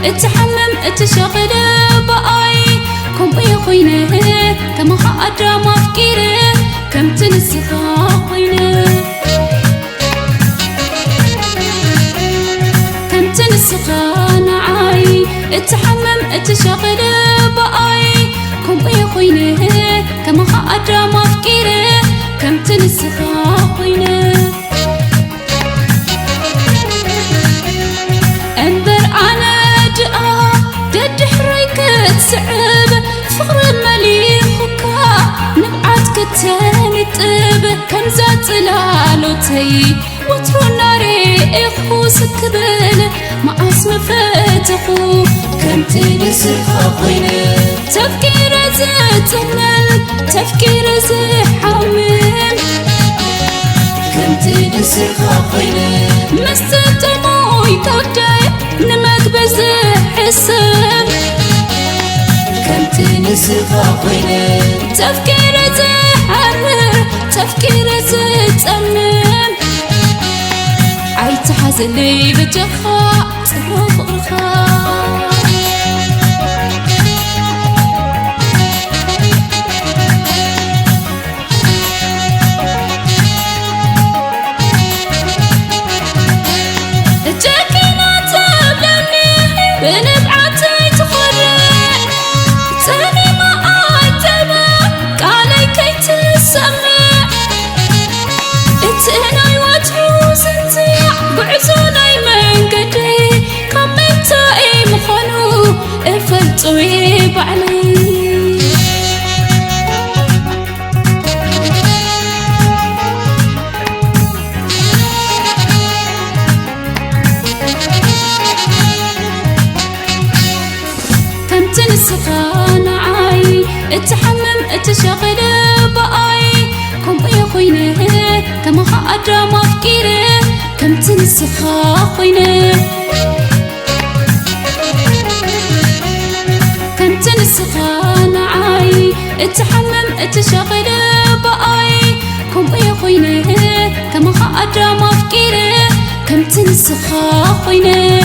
اتحمم اتشغل بقاي كم يخوينه كما خاطر ما فكيره كم تنسخا خوينه كم تنسخا نعاي اتحمم اتشغل بقاي كم يخوينه كما خاطر ما فكيره كم تنسخا خوينه صعب فخر مليخك نبعتك تنطب كم زات لالوتي وترو ناري اخوسك بل ما اسم فتخو كم تنسخ خوينه تفكير زتمل تفكير زحمم كم تنسخ خوينه مستطمو يكودي نمكبز حسب كم تنسخ خوينه تفكير زحمر تفكير زتمم عيت حزلي بجخا صروف غرخا بنبعتي تخرع تاني ما أعتبر قالي كي تسمع اتناي وجهوز انتيع بعزوني من قدي كمتاي مخانو افلتوي بعلي تنسخا نعاي اتحمم اتشغل بقاي كم يخوينه كما خاطر ما فكيره كم تنسخا خوينه كم تنسخا نعاي اتحمم اتشغل بقاي كم يخوينه كما خاطر ما فكيره كم تنسخا خوينه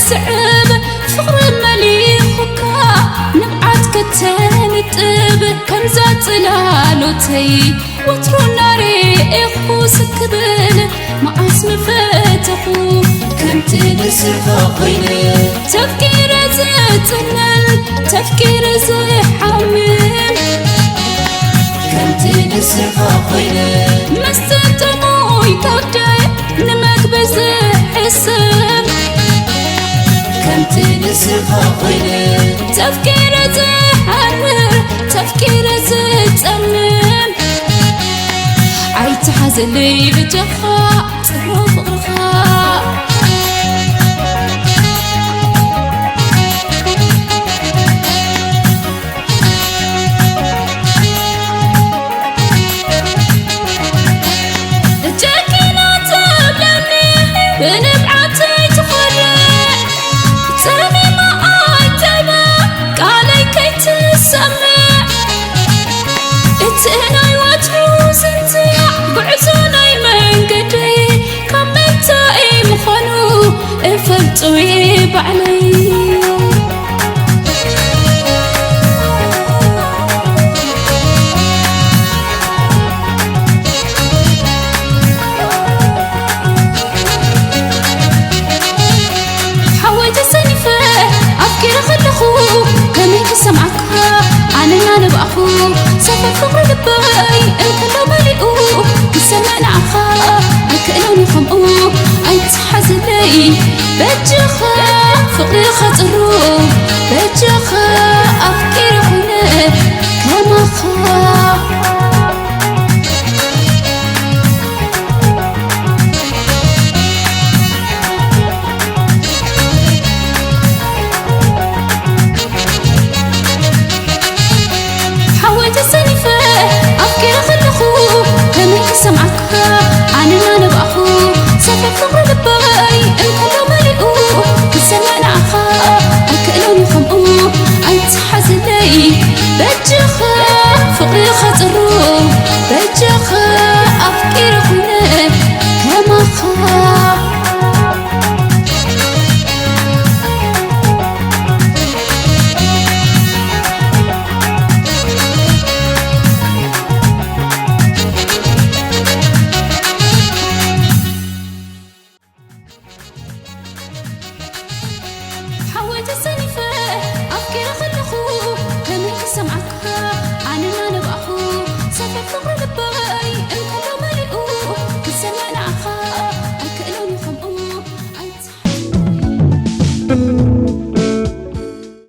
صعب فخر مليخك نبعتك تنطب كم زات لالوتي وترو ناري اخوسك بل ما اسم فتخو كم تنسخ خوينه تفكير زتمل تفكير زحمم كم تنسخ خوينه مستطمو يكودي نمكبز حسب كم تنسخ خوينه تفكير زحمر تفكير زتمم عيت حزلي بجخا صروف غرخا الجاكينة تبلني بنبعتي تخرع تاني ما أعتبر قالي كي تسمع اتناي وجهوز انتيع بعزوني من قدي كمتاي مخانو افلتوي بعلي أفكر خلخو كميك سمعك أنا نبأخو سافر فقر لباي الكلام ملئو كسمعنا عخا أكلوني خمقو أيتحزلي بجخا فقر خطرو بجخا أفكر خوينه كما خا